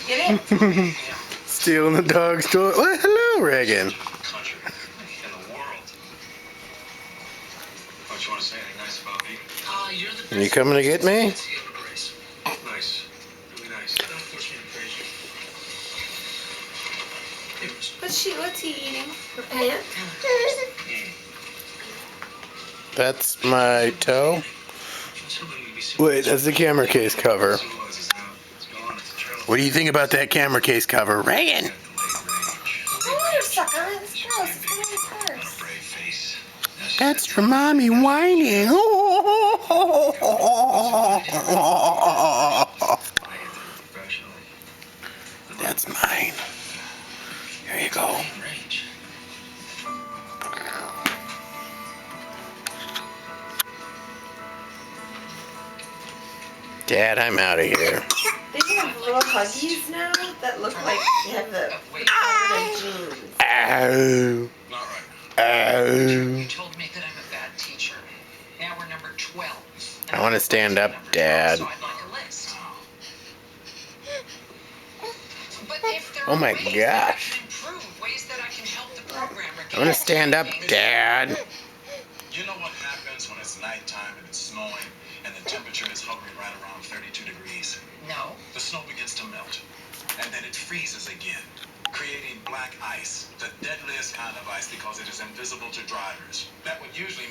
Get it? Stealing the dog's toy. Well, hello, Reagan. Country in the world. What you want to say? Anything nice about me? You're the best. You coming to get me? Nice. Really nice. Don't force me to praise you. What's he eating? Her pants? That's my toe. Wait, that's the camera case cover. What do you think about that camera case cover, Reagan? Oh, sucker. It's gross. It's in my purse. That's for mommy whining. That's mine. Here you go. Dad, I'm out of here. They have little huggies now that look like they have the jeans. Ow. Ow. You told me that I'm a bad teacher. Now we're number 12. I want to stand up, Dad. So I'd like a list. But if there Oh my are ways that I gosh. can improve, ways that I can help the program, I want to stand up, Dad. You know what happens when it's nighttime and it's snowing and the temperature is hovering right around 32 degrees? No. The snow begins to melt, and then it freezes again, creating black ice, the deadliest kind of ice because it is invisible to drivers. That would usually